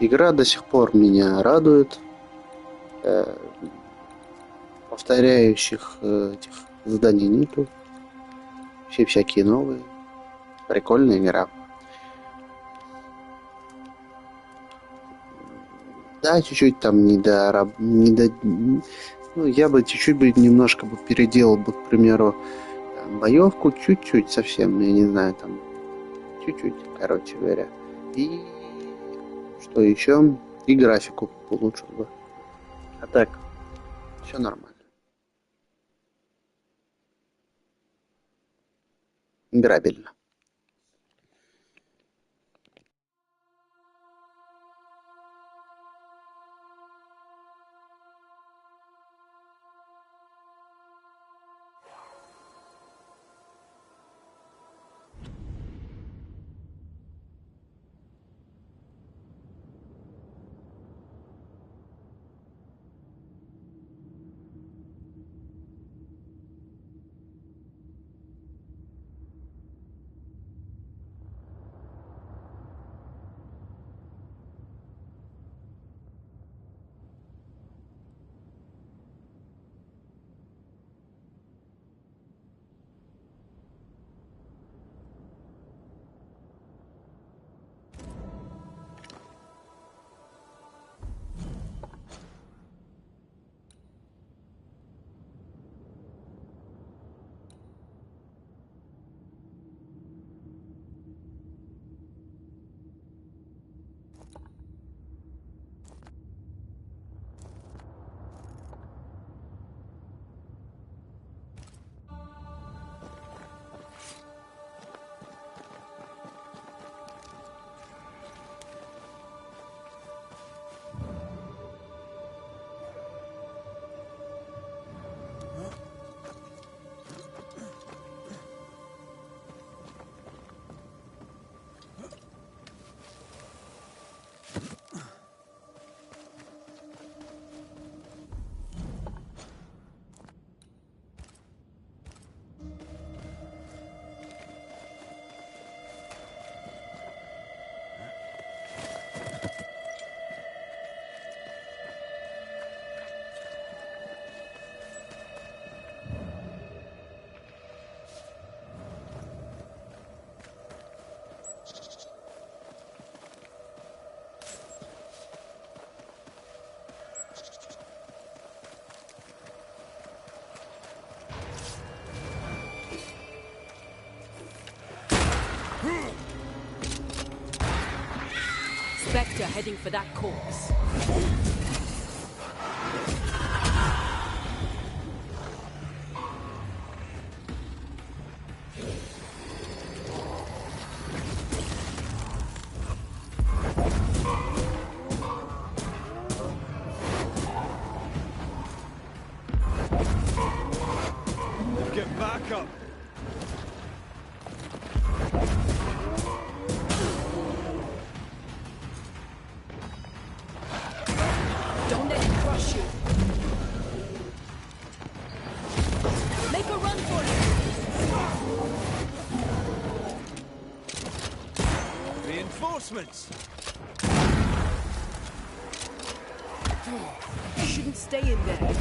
Игра до сих пор меня радует. Э, Повторяющих этих заданий нету. Все всякие новые. Прикольная игра. Да, чуть-чуть там ну, я бы чуть-чуть бы немножко бы переделал бы, к примеру, боевку чуть-чуть совсем, я не знаю, там чуть-чуть, короче говоря. И что еще? И графику улучшил бы. А так, все нормально. Играбельно. Spectre heading for that corpse. Get back up. Don't let it crush you. Make a run for it. Reinforcements. You shouldn't stay in there.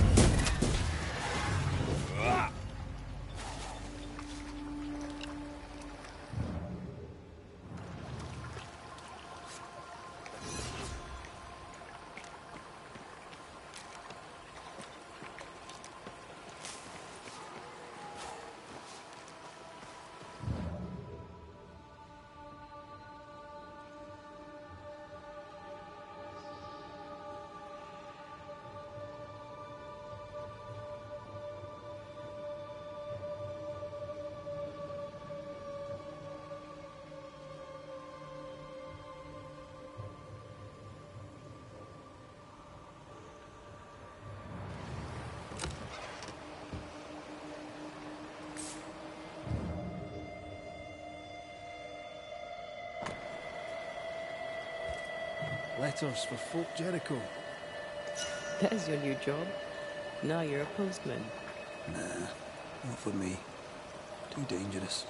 Letters for Folk Jericho. That's your new job. Now you're a postman. Nah, not for me. Too dangerous.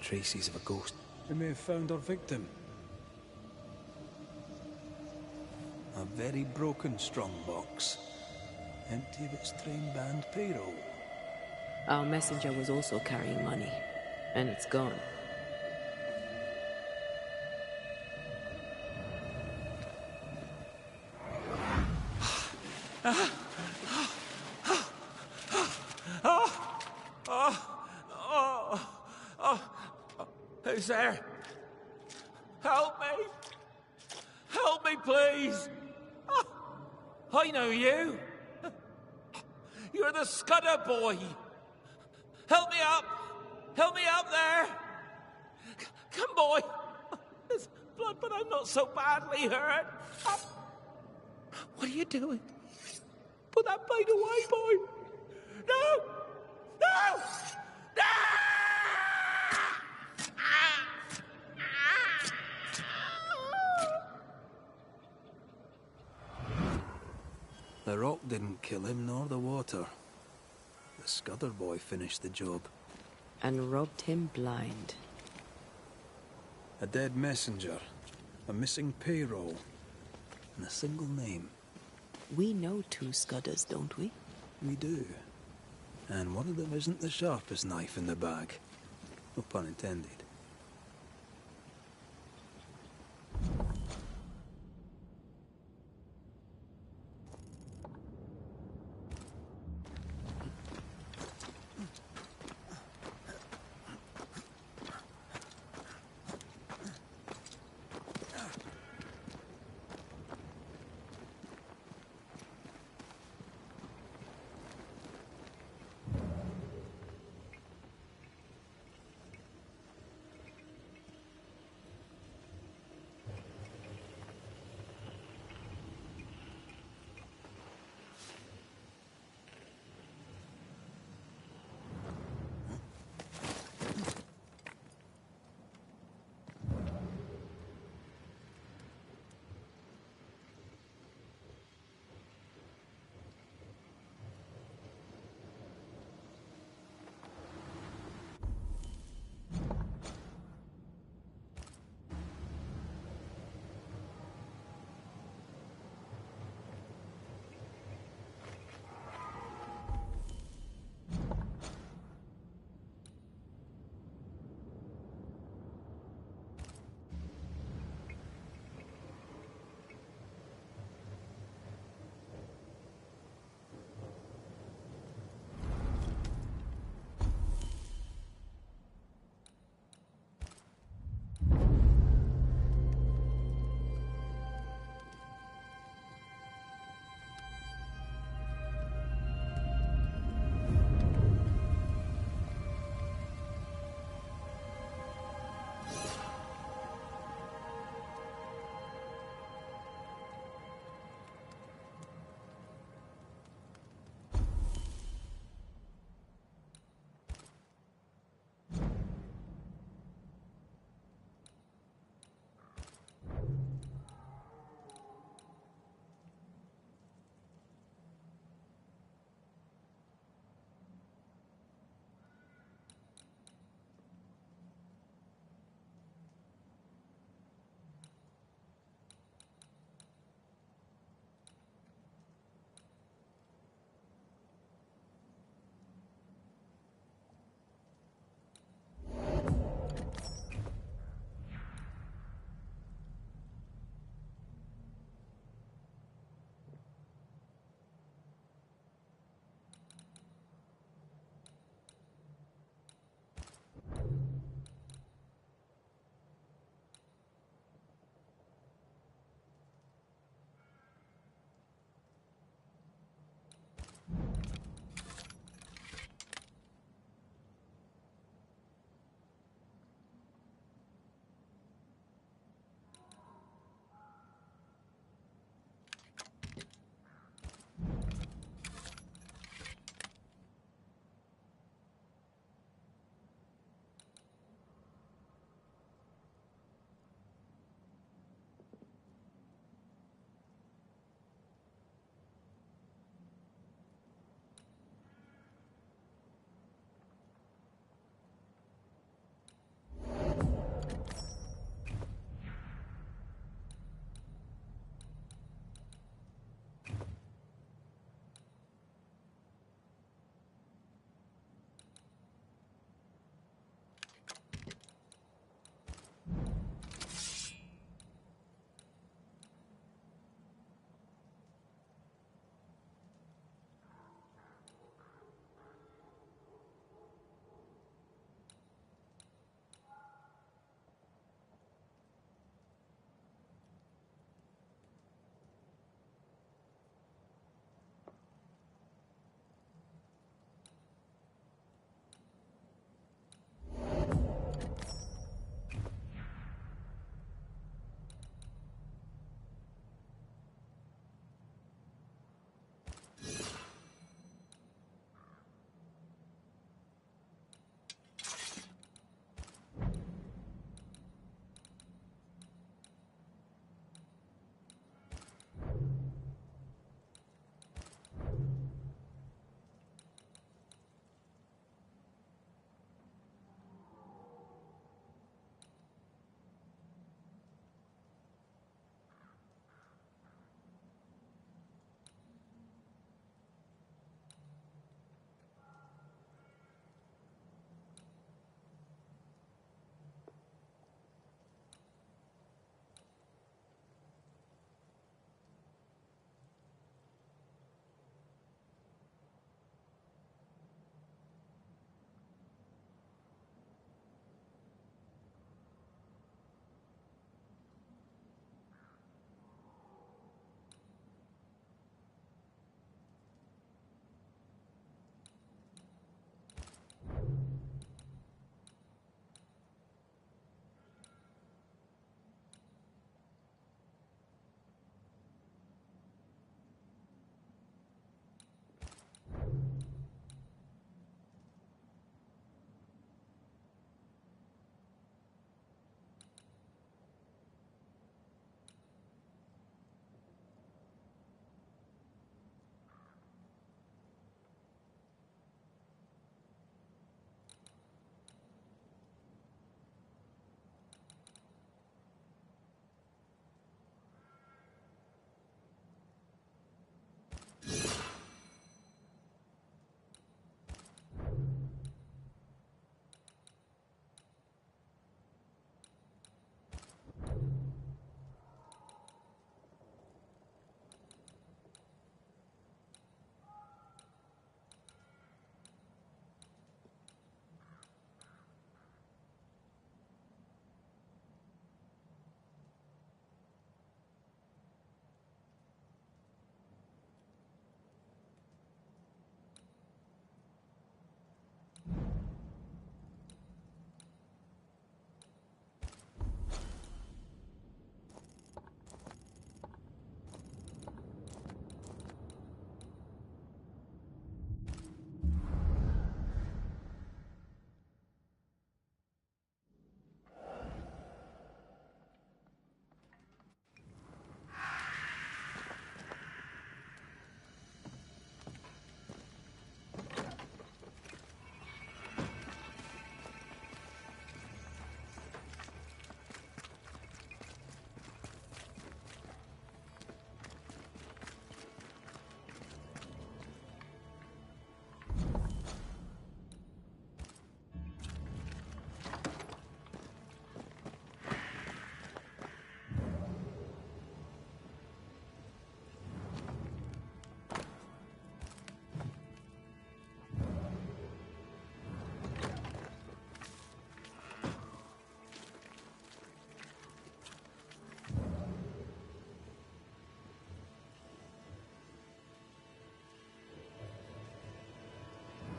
Traces of a ghost. We may have found our victim. A very broken strongbox. Empty of its train band payroll. Our messenger was also carrying money, and it's gone. Who's there? Help me! Help me, please! I know you! You're the Scudder boy! Help me up! Help me up there! Come, boy! There's blood, but I'm not so badly hurt. What are you doing? Put that blade away, boy! No! No! No! The rock didn't kill him, nor the water. The Scudder boy finished the job. And robbed him blind. A dead messenger, a missing payroll, and a single name. We know two Scudders, don't we? We do. And one of them isn't the sharpest knife in the bag. No pun intended.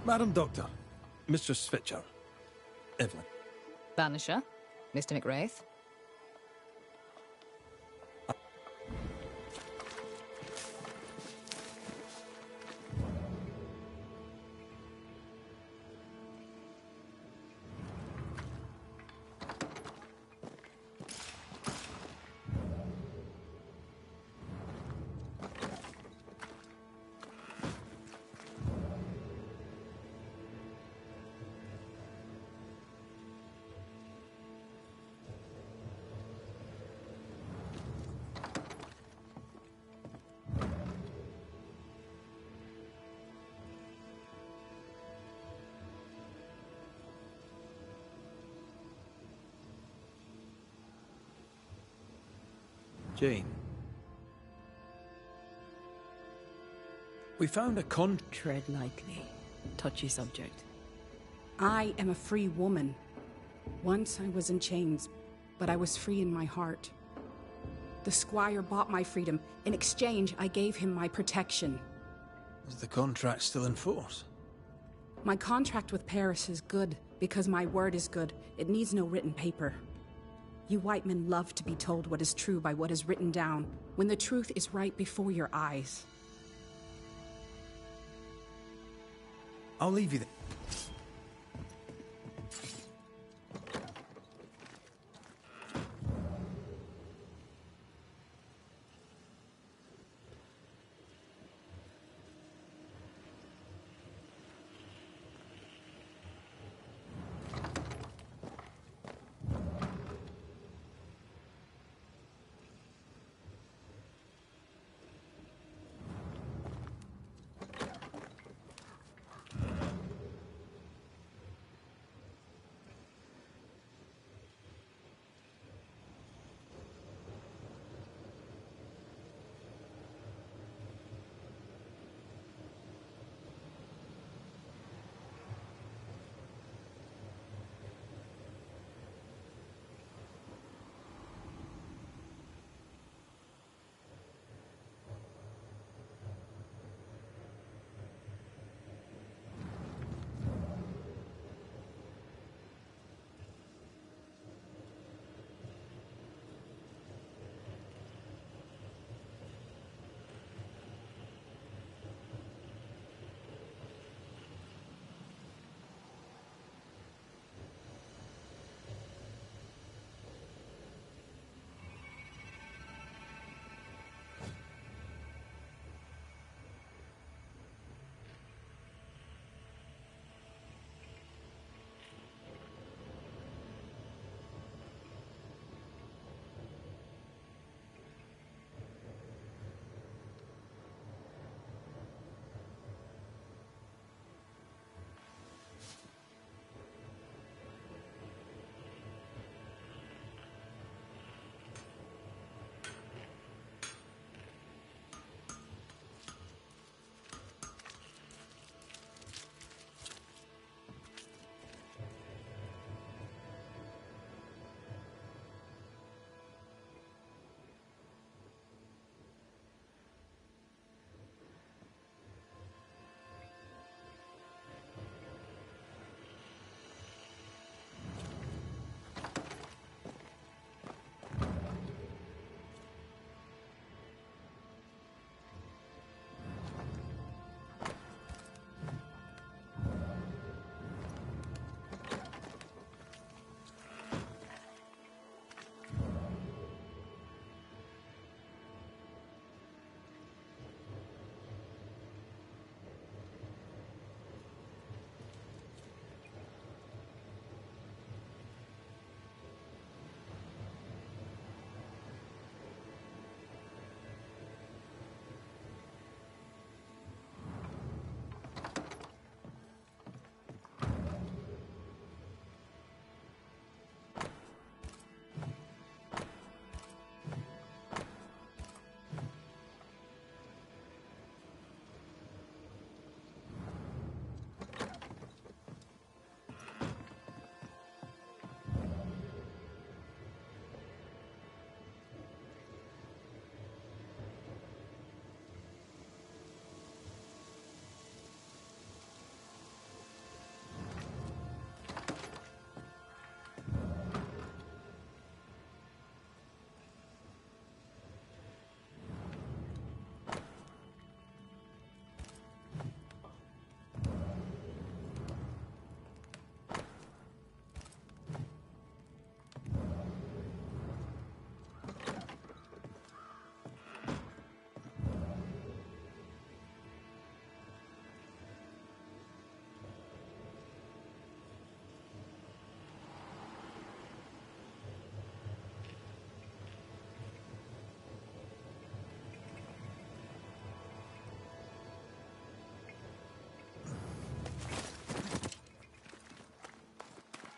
Madam Doctor, Mistress Fitcher, Evelyn. Banisher, Mr. McWraith. Jane. We found a Tread lightly. Touchy subject. I am a free woman. Once I was in chains, but I was free in my heart. The squire bought my freedom. In exchange, I gave him my protection. Is the contract still in force? My contract with Paris is good, because my word is good. It needs no written paper. You white men love to be told what is true by what is written down, when the truth is right before your eyes. I'll leave you there.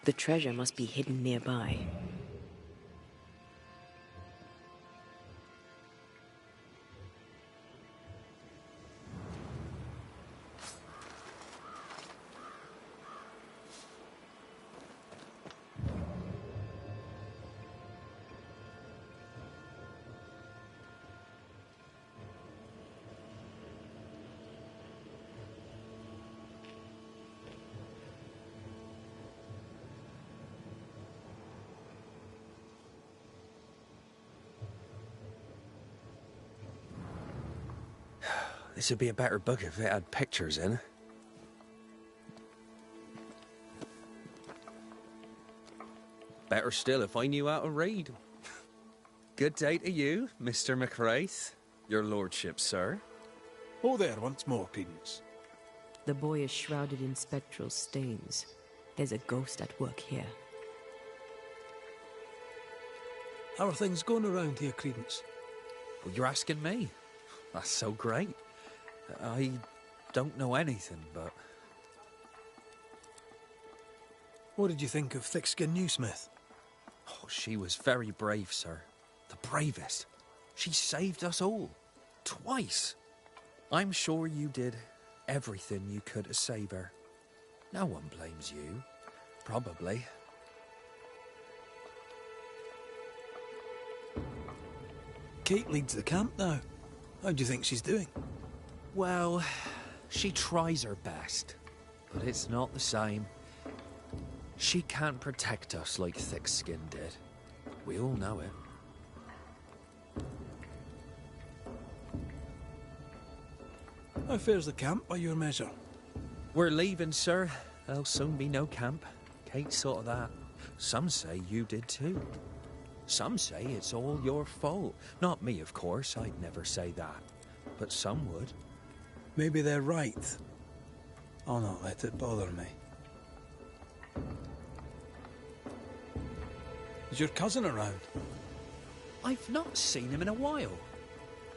The treasure must be hidden nearby. This would be a better book if it had pictures in. Better still if I knew how to read. Good day to you, Mr. McWraith. Your lordship, sir. Oh, there, once more, Credence. The boy is shrouded in spectral stains. There's a ghost at work here. How are things going around here, Credence? Well, you're asking me. That's so great. I don't know anything, but... What did you think of Thick-Skin Newsmith? Oh, she was very brave, sir. The bravest. She saved us all. Twice. I'm sure you did everything you could to save her. No one blames you. Probably. Kate leads the camp now. How do you think she's doing? Well, she tries her best, but it's not the same. She can't protect us like Thick-Skin did. We all know it. How fares the camp by your measure? We're leaving, sir. There'll soon be no camp. Kate saw to that. Some say you did too. Some say it's all your fault. Not me, of course. I'd never say that. But some would. Maybe they're right. I'll not let it bother me. Is your cousin around? I've not seen him in a while.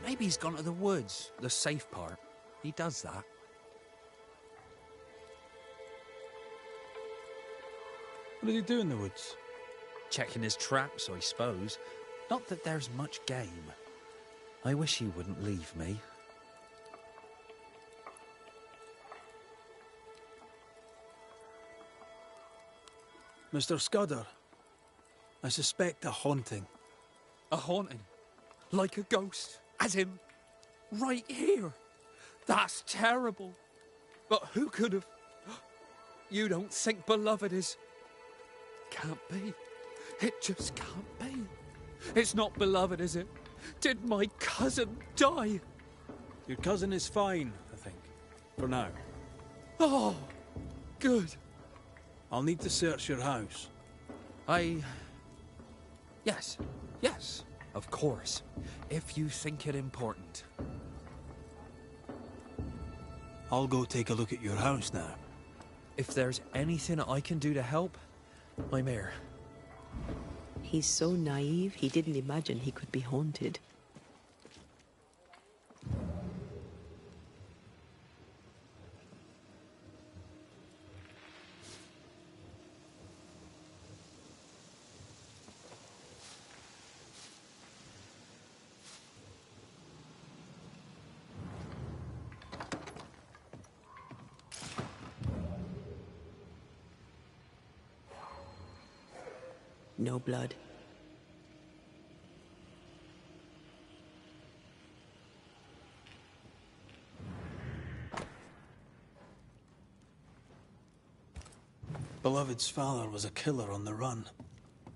Maybe he's gone to the woods, the safe part. He does that. What does he do in the woods? Checking his traps, I suppose. Not that there's much game. I wish he wouldn't leave me. Mr. Scudder, I suspect a haunting. A haunting? Like a ghost? As in, right here? That's terrible. But who could have... You don't think Beloved is... Can't be. It just can't be. It's not Beloved, is it? Did my cousin die? Your cousin is fine, I think. For now. Oh, good. I'll need to search your house. Yes, of course. If you think it important. I'll go take a look at your house now. If there's anything I can do to help, I'm here. He's so naive, he didn't imagine he could be haunted. No blood. Beloved's father was a killer on the run,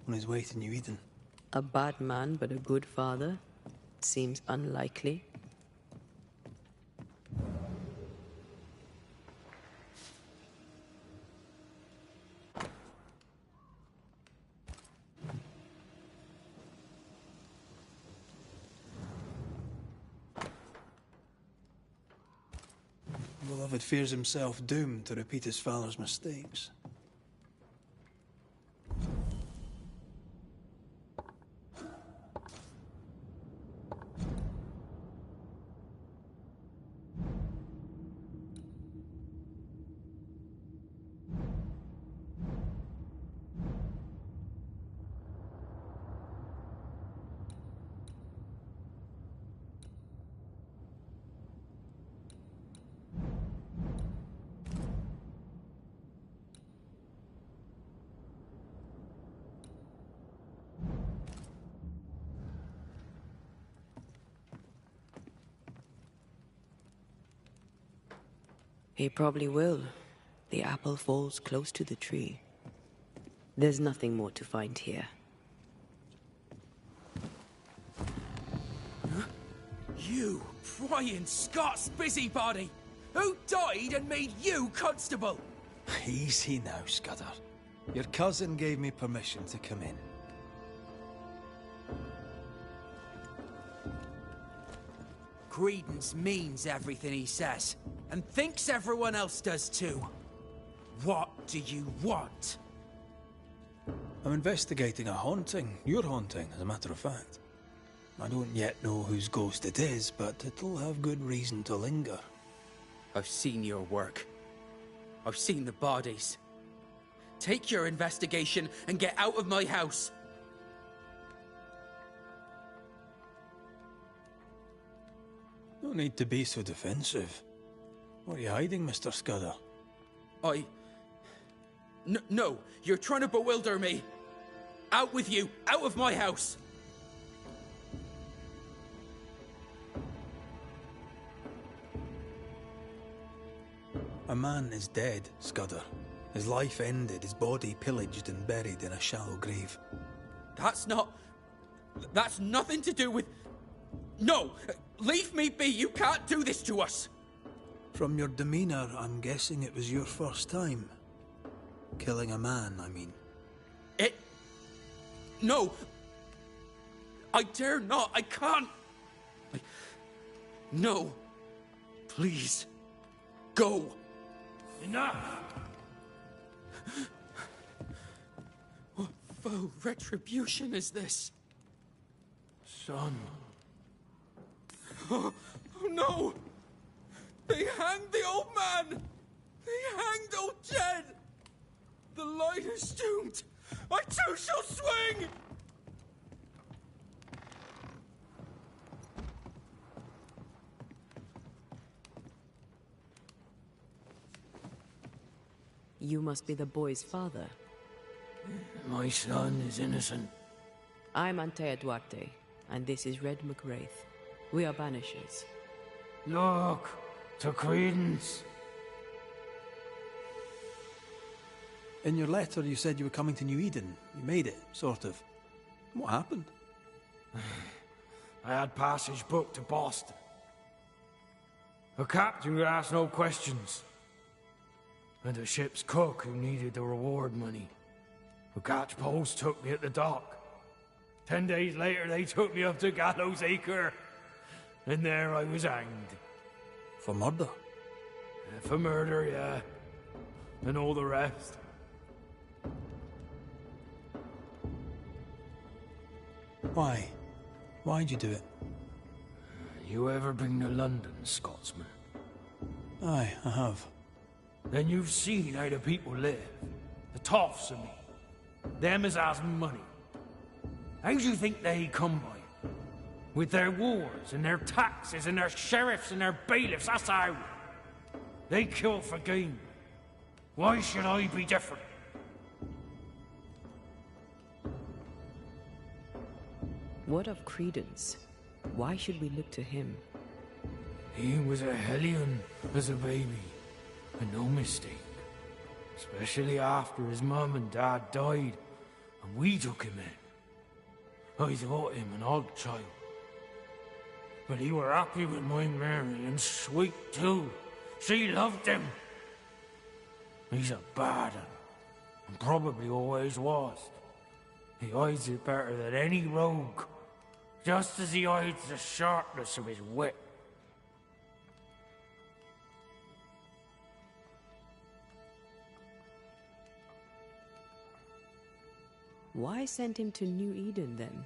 on his way to New Eden. A bad man, but a good father? Seems unlikely. Beloved fears himself doomed to repeat his father's mistakes. He probably will. The apple falls close to the tree. There's nothing more to find here. You prying Scots busybody! Who died and made you constable? Easy now, Scudder. Your cousin gave me permission to come in. Credence means everything he says, and thinks everyone else does too. What do you want? I'm investigating a haunting. Your haunting, as a matter of fact. I don't yet know whose ghost it is, but it'll have good reason to linger. I've seen your work. I've seen the bodies. Take your investigation and get out of my house. No need to be so defensive. What are you hiding, Mr. Scudder? No, you're trying to bewilder me. Out with you, out of my house. A man is dead, Scudder. His life ended, his body pillaged and buried in a shallow grave. That's nothing to do with... No! Leave me be! You can't do this to us! From your demeanor, I'm guessing it was your first time. Killing a man, I mean. No! I dare not! I can't! No! Please! Go! Enough! What foul retribution is this? Son. Oh no! They hanged the old man! They hanged old Jed! The light is doomed! I too shall swing! You must be the boy's father. My son is innocent. I'm Antea Duarte, and this is Red McWraith. We are Banishers. Look, to Credence. In your letter, you said you were coming to New Eden. You made it, sort of. What happened? I had passage booked to Boston. The captain would ask no questions. And the ship's cook who needed the reward money. The catchpoles took me at the dock. 10 days later, they took me up to Gallows Acre. And there I was hanged. For murder? For murder, yeah. And all the rest. Why? Why'd you do it? You ever been to London, Scotsman? Aye, I have. Then you've seen how the people live. The toffs, I mean. Them as has money. How do you think they come by? With their wars, and their taxes, and their sheriffs, and their bailiffs, that's how. They kill for gain. Why should I be different? What of Credence? Why should we look to him? He was a hellion as a baby, and no mistake. Especially after his mum and dad died, and we took him in. I thought him an odd child. But he were happy with my Mary, and sweet too. She loved him. He's a bad un, and probably always was. He hides it better than any rogue, just as he hides the sharpness of his wit. Why send him to New Eden, then?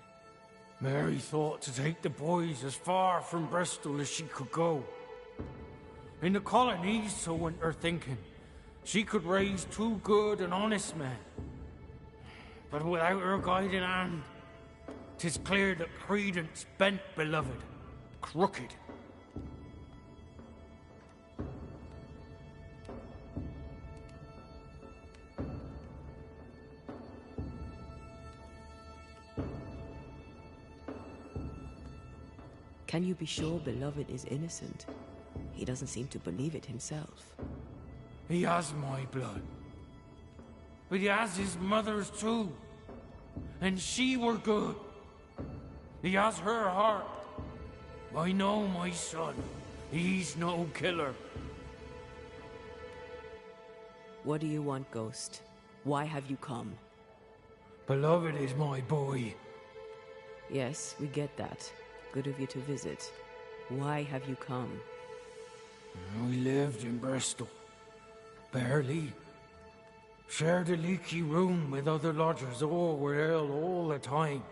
Mary thought to take the boys as far from Bristol as she could go. In the colonies, so went her thinking, she could raise two good and honest men. But without her guiding hand, 'tis clear that Credence bent beloved, crooked. Can you be sure Beloved is innocent? He doesn't seem to believe it himself. He has my blood. But he has his mother's too. And she were good. He has her heart. I know my son. He's no killer. What do you want, Ghost? Why have you come? Beloved is my boy. Yes, we get that. Good of you to visit. Why have you come? We lived in Bristol. Barely. Shared a leaky room with other lodgers. All were ill all the time.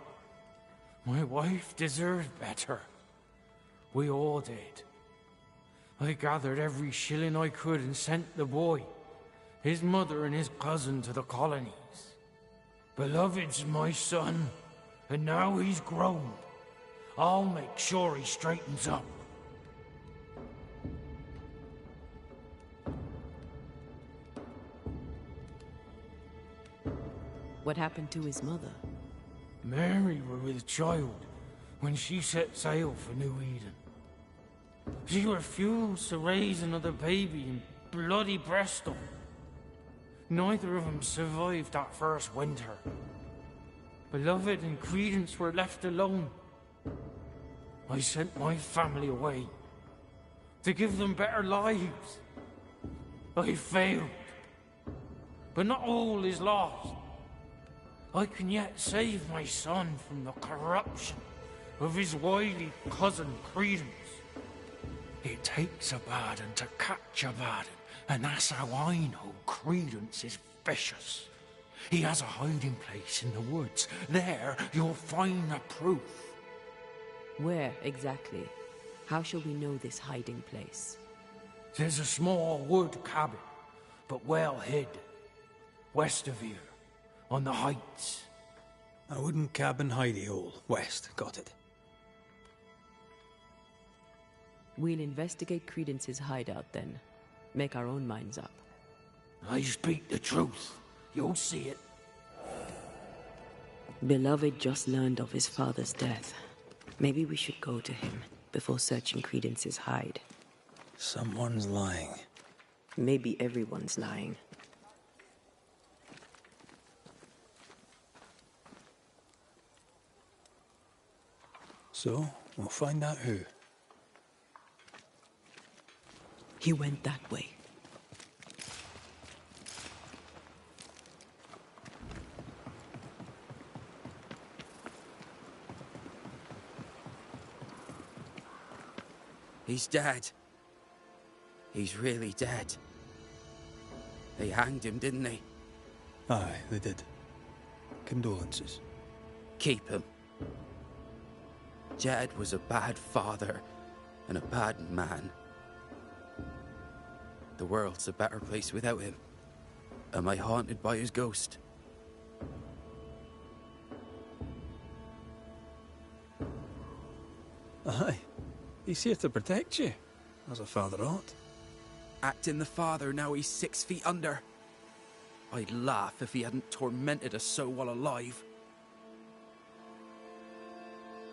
My wife deserved better. We all did. I gathered every shilling I could and sent the boy, his mother and his cousin to the colonies. Beloved's my son, and now he's grown. I'll make sure he straightens up. What happened to his mother? Mary were with child when she set sail for New Eden. She refused to raise another baby in bloody Bristol. Neither of them survived that first winter. Beloved and Credence were left alone. I sent my family away to give them better lives. I failed. But not all is lost. I can yet save my son from the corruption of his wily cousin Credence. It takes a Baden to catch a Baden, and that's how I know Credence is vicious. He has a hiding place in the woods. There you'll find the proof. Where exactly? How shall we know this hiding place? There's a small wood cabin, but well hid. West of here, on the heights. A wooden cabin hidey hole. West, got it. We'll investigate Credence's hideout then. Make our own minds up. I speak the truth. You'll see it. Beloved just learned of his father's death. Maybe we should go to him before searching Credence's hide. Someone's lying. Maybe everyone's lying. So, we'll find out who. He went that way. He's dead. He's really dead. They hanged him, didn't they? Aye, they did. Condolences. Keep him. Jed was a bad father and a bad man. The world's a better place without him. Am I haunted by his ghost? Aye. He's here to protect you, as a father ought. Acting the father, now he's 6 feet under. I'd laugh if he hadn't tormented us so while alive.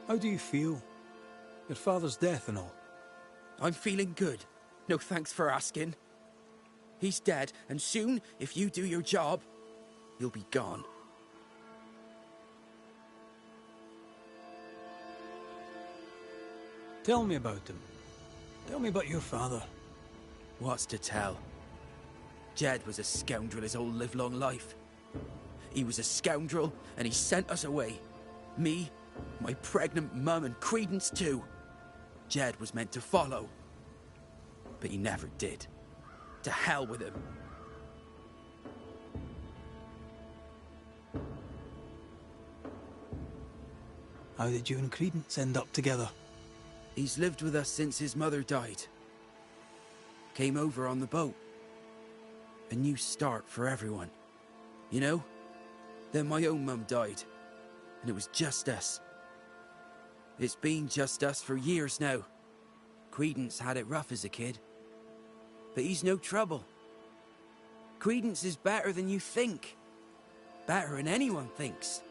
How do you feel? Your father's death and all. I'm feeling good. No thanks for asking. He's dead, and soon, if you do your job, he'll be gone. Tell me about him. Tell me about your father. What's to tell? Jed was a scoundrel his whole livelong life. He was a scoundrel, and he sent us away. Me, my pregnant mum, and Credence too. Jed was meant to follow. But he never did. To hell with him. How did you and Credence end up together? He's lived with us since his mother died. Came over on the boat. A new start for everyone. You know? Then my own mum died. And it was just us. It's been just us for years now. Credence had it rough as a kid. But he's no trouble. Credence is better than you think. Better than anyone thinks.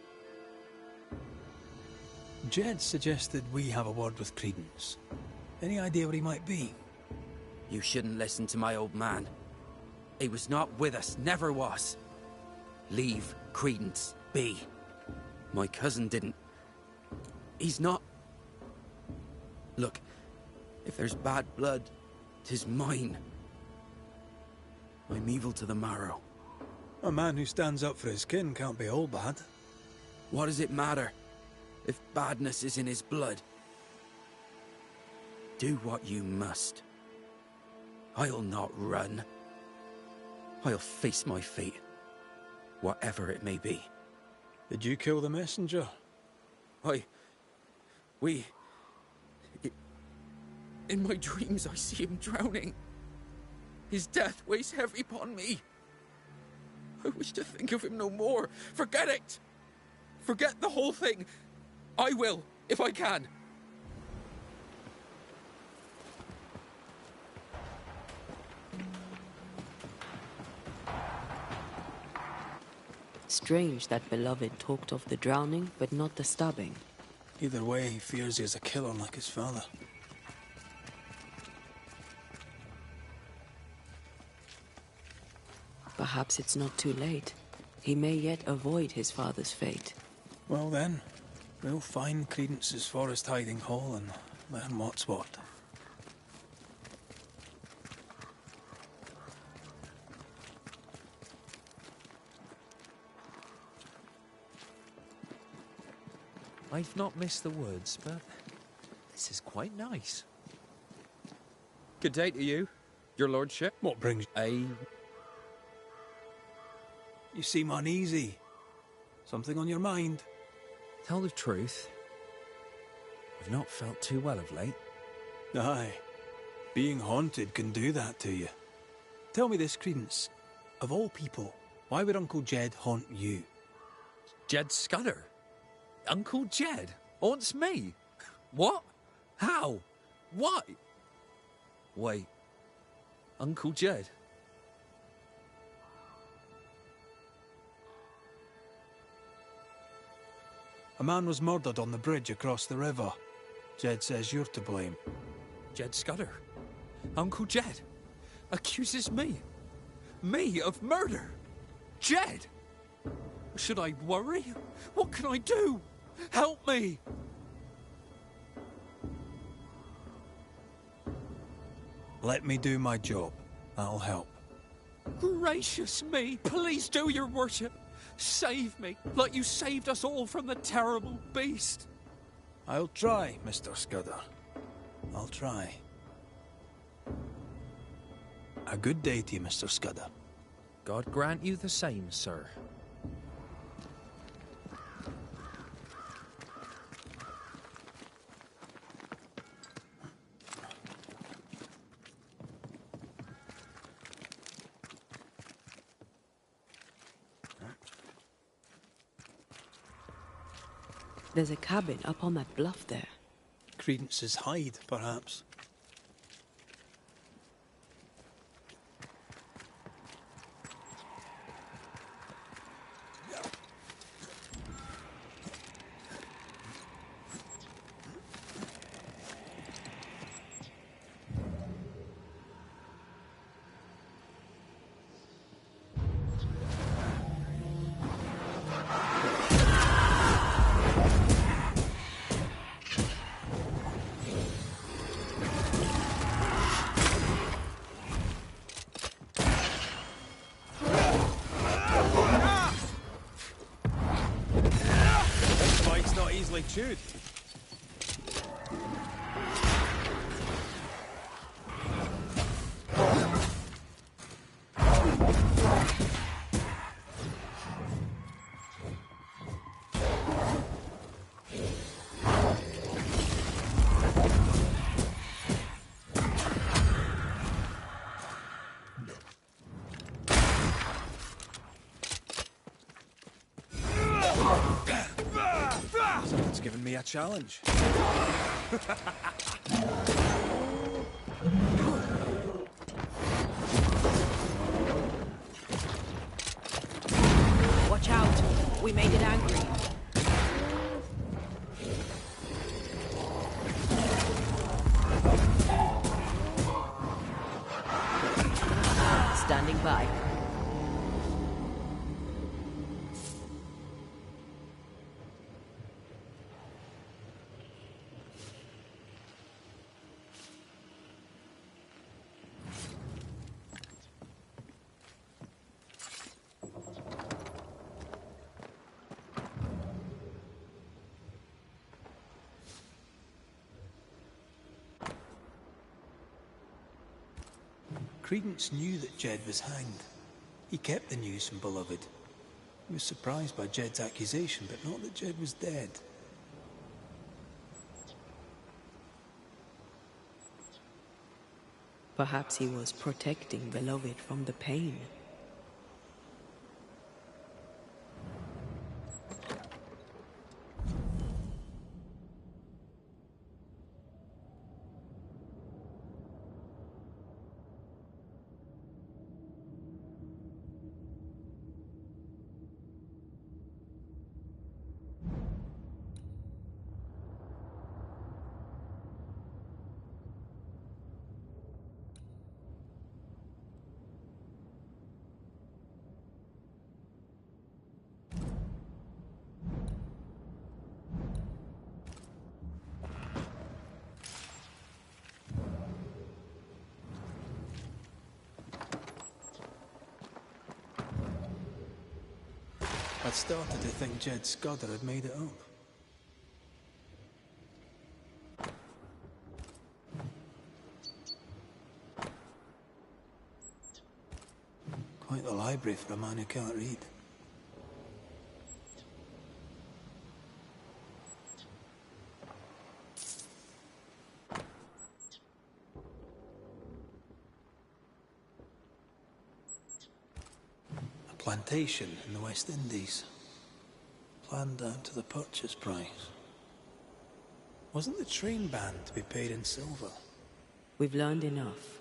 Jed suggested we have a word with Credence. Any idea where he might be? You shouldn't listen to my old man. He was not with us, never was. Leave Credence be. My cousin didn't. He's not. Look, if there's bad blood, 'tis mine. I'm evil to the marrow. A man who stands up for his kin can't be all bad. What does it matter if badness is in his blood? Do what you must. I'll not run. I'll face my fate, whatever it may be. Did you kill the messenger? In my dreams I see him drowning. His death weighs heavy upon me. I wish to think of him no more. Forget it! Forget the whole thing. I will, if I can. Strange that Beloved talked of the drowning, but not the stabbing. Either way, he fears he is a killer like his father. Perhaps it's not too late. He may yet avoid his father's fate. Well then, we'll find Credence's forest hiding hole and learn what's what. I've not missed the woods, but this is quite nice. Good day to you, your lordship. What brings you? You seem uneasy. Something on your mind? Tell the truth, I've not felt too well of late. Aye. Being haunted can do that to you. Tell me this, Credence. Of all people, why would Uncle Jed haunt you? Jed Scudder? Uncle Jed haunts me? What? How? Why? Wait. Uncle Jed? A man was murdered on the bridge across the river. Jed says you're to blame. Jed Scudder? Uncle Jed? Accuses me? Me of murder? Jed? Should I worry? What can I do? Help me! Let me do my job. That'll help. Gracious me! Please do, your worship! Save me, like you saved us all from the terrible beast! I'll try, Mr. Scudder. I'll try. A good day to you, Mr. Scudder. God grant you the same, sir. There's a cabin up on that bluff there. Credence's hide, perhaps. Chewed. Someone's given me a challenge. Watch out! We made it angry. Standing by. Credence knew that Jed was hanged. He kept the news from Beloved. He was surprised by Jed's accusation, but not that Jed was dead. Perhaps he was protecting Beloved from the pain. I'd started to think Jed Scudder had made it up. Quite the library for a man who can't read. A plantation in the West Indies. Planned down to the purchase price. Wasn't the train band to be paid in silver? We've learned enough.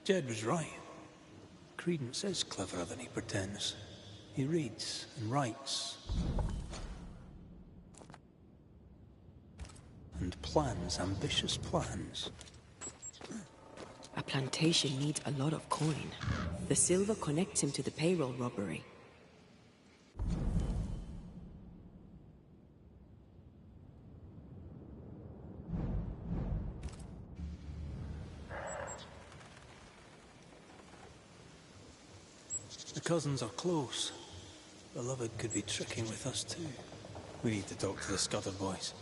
Jed was right. Credence is cleverer than he pretends. He reads and writes. And plans ambitious plans. A plantation needs a lot of coin. The silver connects him to the payroll robbery. The cousins are close. Beloved could be tricking with us too. We need to talk to the Scudder boys.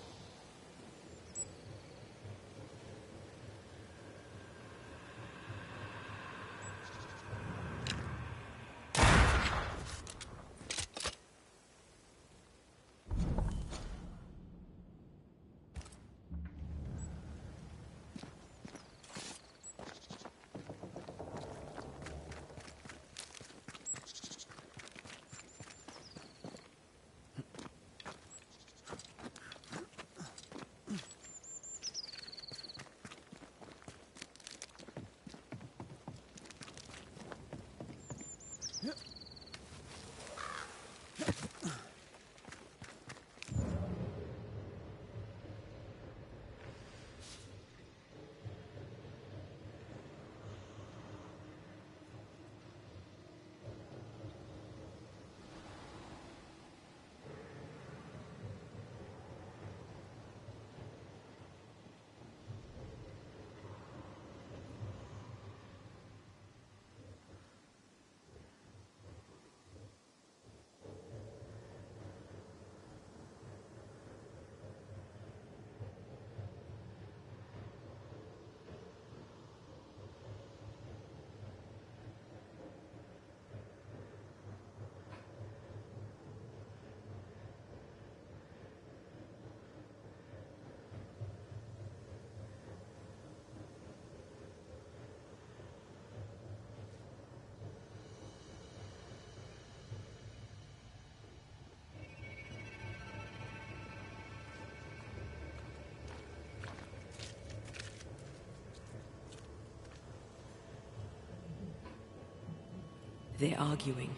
They're arguing.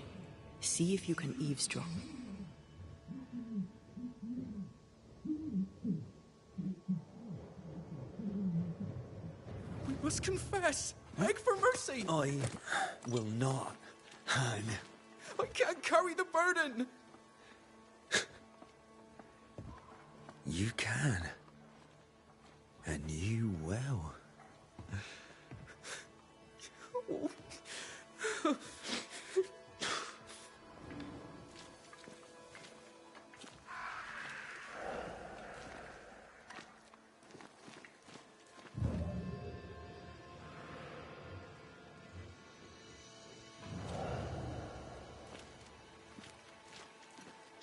See if you can eavesdrop. We must confess. Beg for mercy. I will not hang. I can't carry the burden. You can. And you will.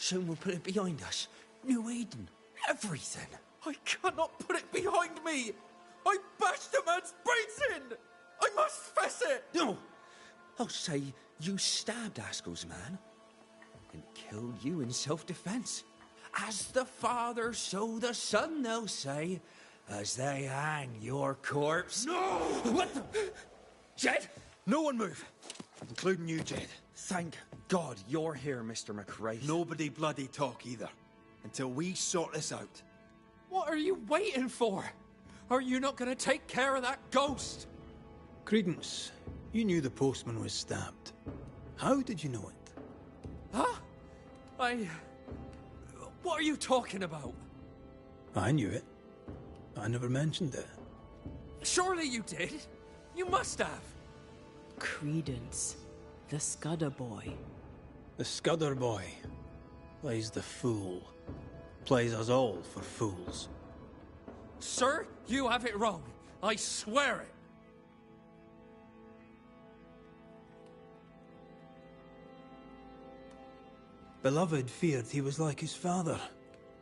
Soon we'll put it behind us. New Eden. Everything. I cannot put it behind me. I bashed a man's brains in. I must fess it. No. I'll say you stabbed Askell's man and killed you in self-defense. As the Father, so the Son, they'll say, as they hang your corpse. No! What the... Jed? No one move, including you, Jed. Thank God you're here, Mr. McRae. Nobody bloody talk either, until we sort this out. What are you waiting for? Are you not going to take care of that ghost? Credence, you knew the postman was stabbed. How did you know it? Huh? What are you talking about? I knew it. I never mentioned it. Surely you did. You must have. Credence, the Scudder boy. The Scudder boy plays the fool. Plays us all for fools. Sir, you have it wrong. I swear it. Beloved feared he was like his father.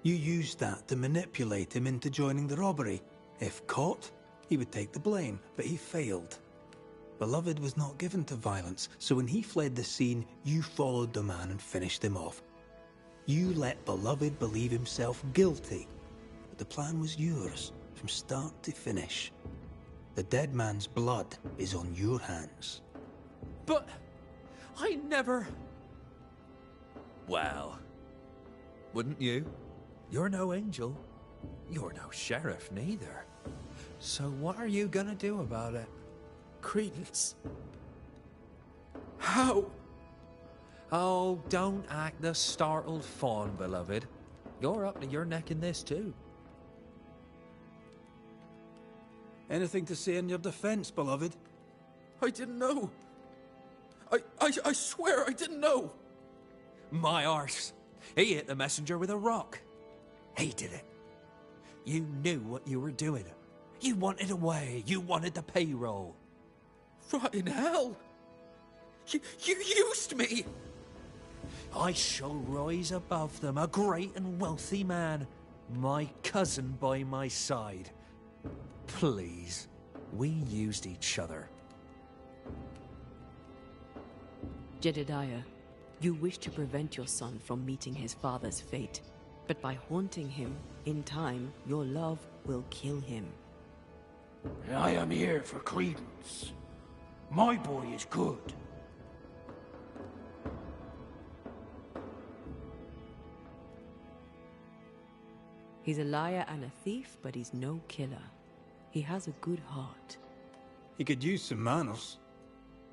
You used that to manipulate him into joining the robbery. If caught, he would take the blame, but he failed. Beloved was not given to violence, so when he fled the scene, you followed the man and finished him off. You let Beloved believe himself guilty, but the plan was yours, from start to finish. The dead man's blood is on your hands. But I never... Well, wouldn't you? You're no angel. You're no sheriff, neither. So what are you gonna do about it? Credence. How? Oh, don't act the startled fawn, beloved. You're up to your neck in this, too. Anything to say in your defense, Beloved? I didn't know. I swear I didn't know. My arse. He hit the messenger with a rock. He did it. You knew what you were doing. You wanted away. You wanted the payroll. Rotten hell. You used me. I shall rise above them, a great and wealthy man. My cousin by my side. Please, we used each other. Jedediah, you wish to prevent your son from meeting his father's fate. But by haunting him, in time, your love will kill him. I am here for Credence. My boy is good. He's a liar and a thief, but he's no killer. He has a good heart. He could use some manners.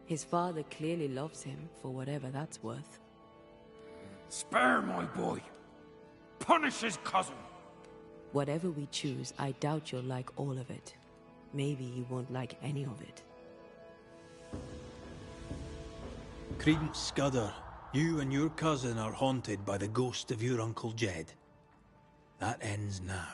His father clearly loves him, for whatever that's worth. Spare my boy. Punish his cousin. Whatever we choose, I doubt you'll like all of it. Maybe you won't like any of it. Credence Scudder, you and your cousin are haunted by the ghost of your Uncle Jed. That ends now.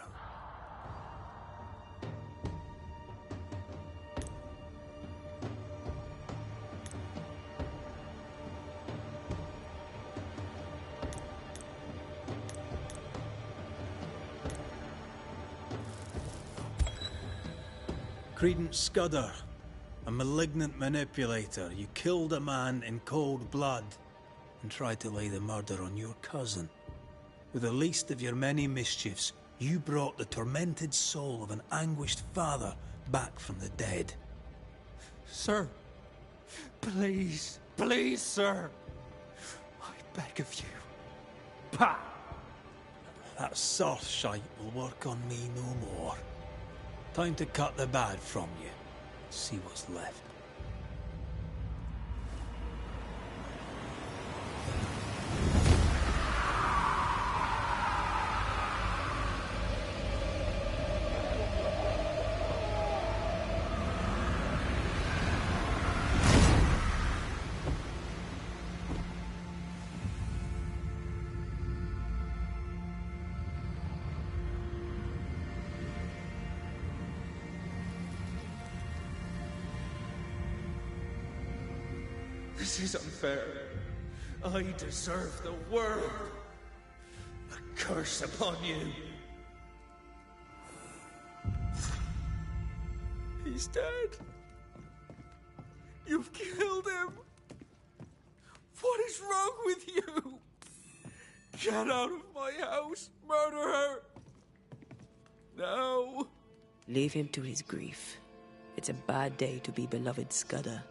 Credence Scudder, a malignant manipulator. You killed a man in cold blood and tried to lay the murder on your cousin. With the least of your many mischiefs, you brought the tormented soul of an anguished father back from the dead. Sir, please, please, sir. I beg of you. Pah! That soft shite will work on me no more. Time to cut the bad from you. See what's left. This is unfair. I deserve the world. Curse upon you. He's dead. You've killed him. What is wrong with you? Get out of my house, murderer. No. Leave him to his grief. It's a bad day to be beloved Scudder.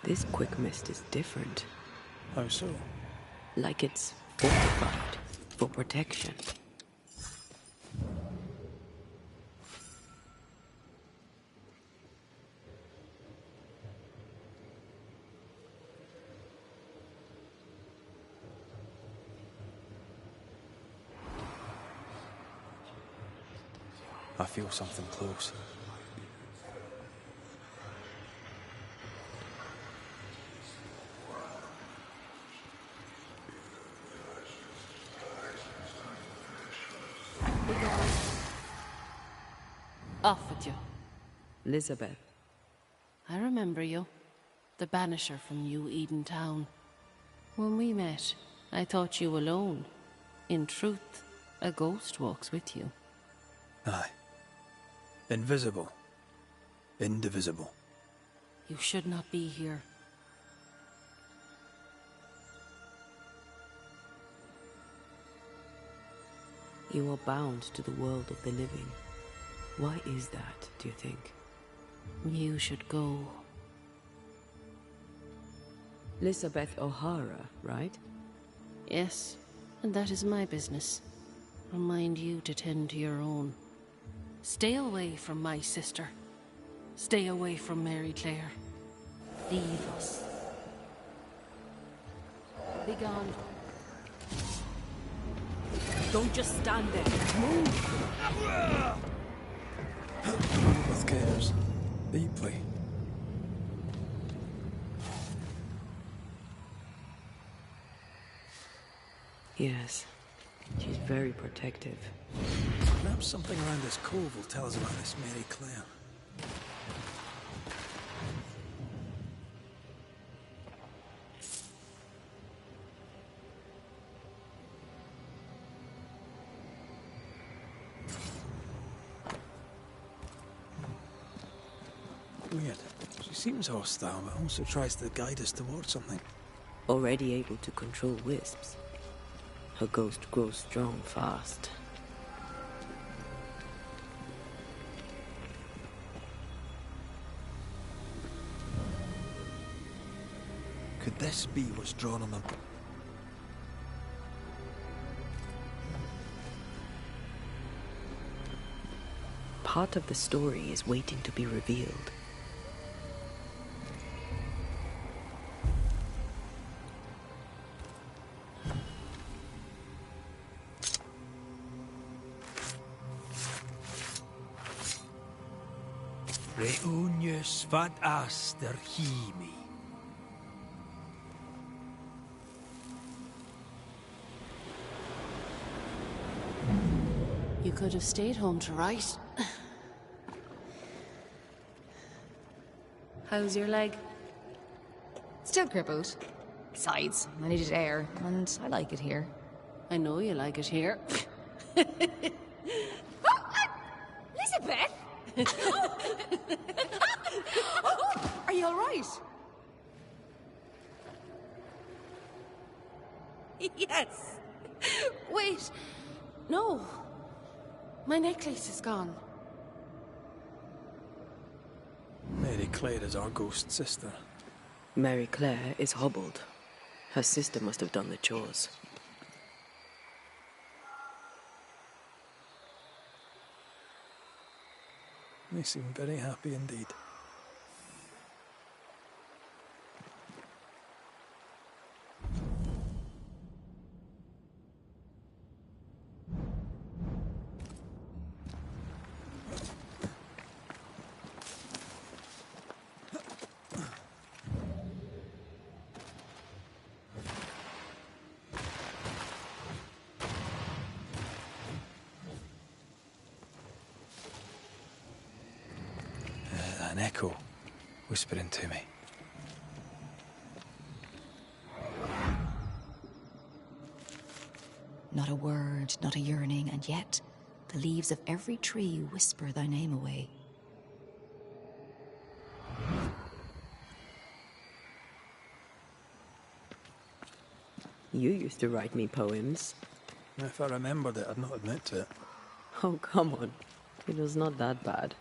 This quick mist is different. How so? Like it's fortified for protection. I feel something close. Off with you. Elizabeth. I remember you. The Banisher from New Eden Town. When we met, I thought you alone. In truth, a ghost walks with you. Aye. Invisible. Indivisible. You should not be here. You are bound to the world of the living. Why is that, do you think? You should go. Elizabeth O'Hara, right? Yes, and that is my business. Remind you to tend to your own. Stay away from my sister. Stay away from Mary Claire. Leave us. Be gone. Don't just stand there. Move! With cares. Deeply. Yes. She's very protective. Perhaps something around this cove will tell us about this Mary Claire. Weird. She seems hostile, but also tries to guide us towards something. Already able to control wisps. Her ghost grows strong fast. Could this be what's drawn on them? Part of the story is waiting to be revealed. Reunius vat aster himi. You could have stayed home to write. How's your leg? Still crippled. Besides, I needed air, and I like it here. I know you like it here. Elizabeth! Are you all right? Yes. Wait. No. My necklace is gone. Mary Claire is our ghost sister. Mary Claire is hobbled. Her sister must have done the chores. They seem very happy indeed. An echo whispering to me. Not a word, not a yearning, and yet the leaves of every tree whisper thy name away. You used to write me poems. If I remembered it, I'd not admit to it. Oh, come on. It was not that bad.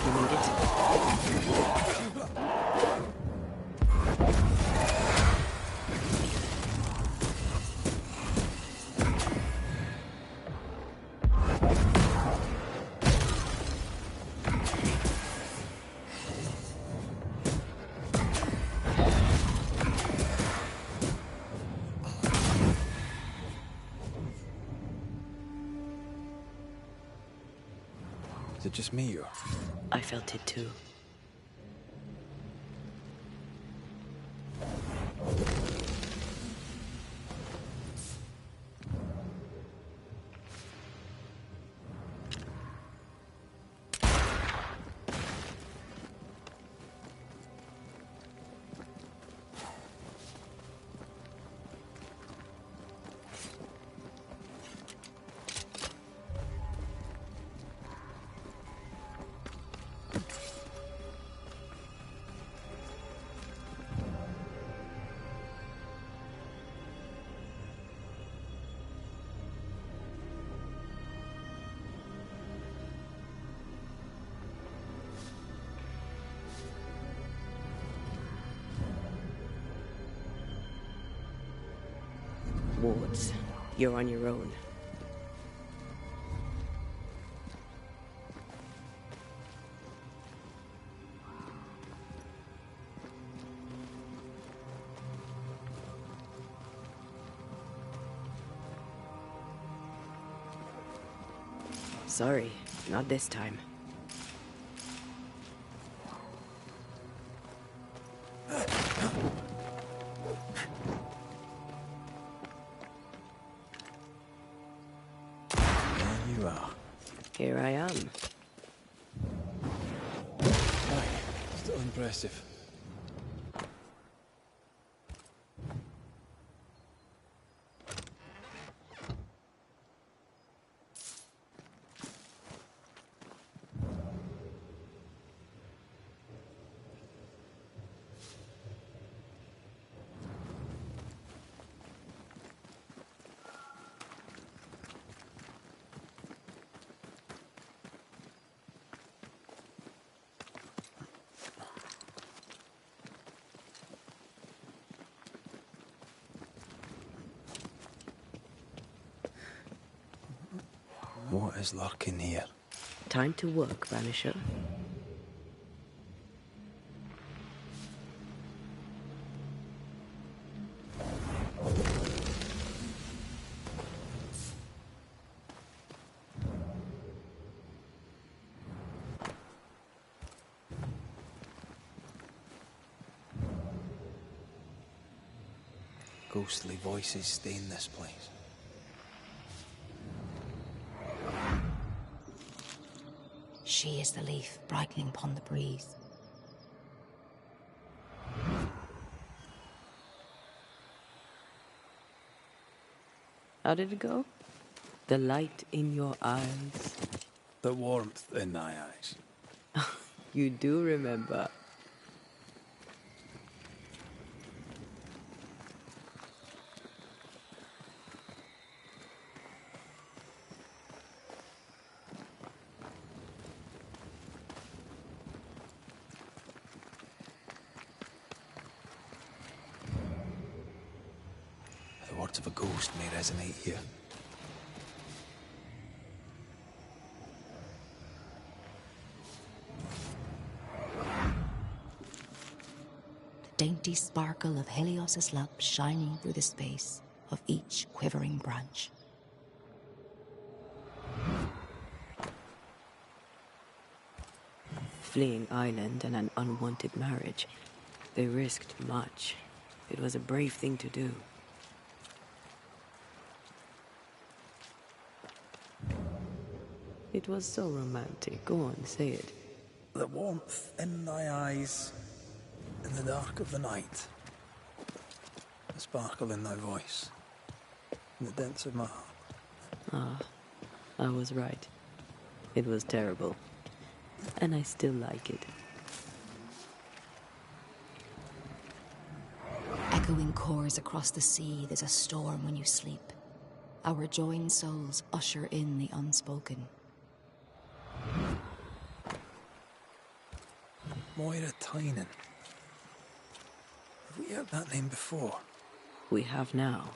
You need it? Is it just me or? I felt it too. Wards, you're on your own. Sorry, not this time. You are. Here I am. Aye, still impressive. What is lurking here? Time to work, Banisher. Ghostly voices stain this place. She is the leaf brightening upon the breeze. How did it go? The light in your eyes. The warmth in thy eyes. You do remember. The words of a ghost may resonate here. The dainty sparkle of Helios's lamp shining through the space of each quivering branch. Fleeing island and an unwanted marriage. They risked much. It was a brave thing to do. It was so romantic. Go on, say it. The warmth in thy eyes, in the dark of the night. The sparkle in thy voice, in the depths of my heart. Ah, I was right. It was terrible. And I still like it. Echoing chorus across the sea, there's a storm when you sleep. Our joined souls usher in the unspoken. Moira Tynan. Have we heard that name before? We have now,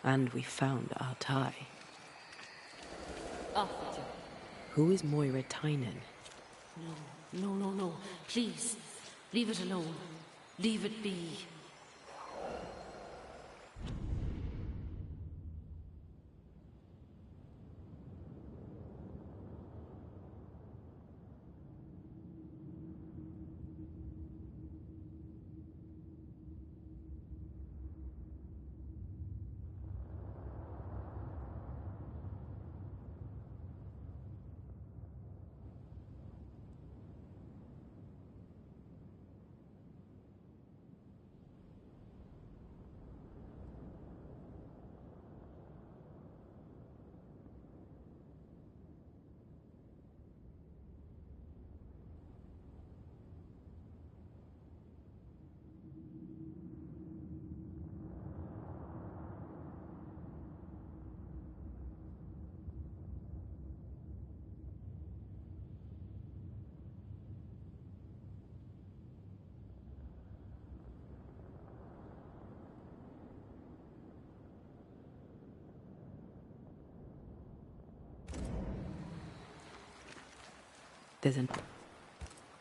and we found our tie. Who is Moira Tynan? No. Please, leave it alone. Leave it be. There's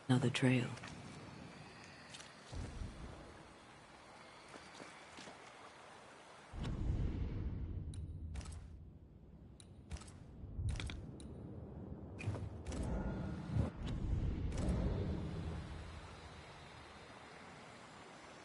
another trail.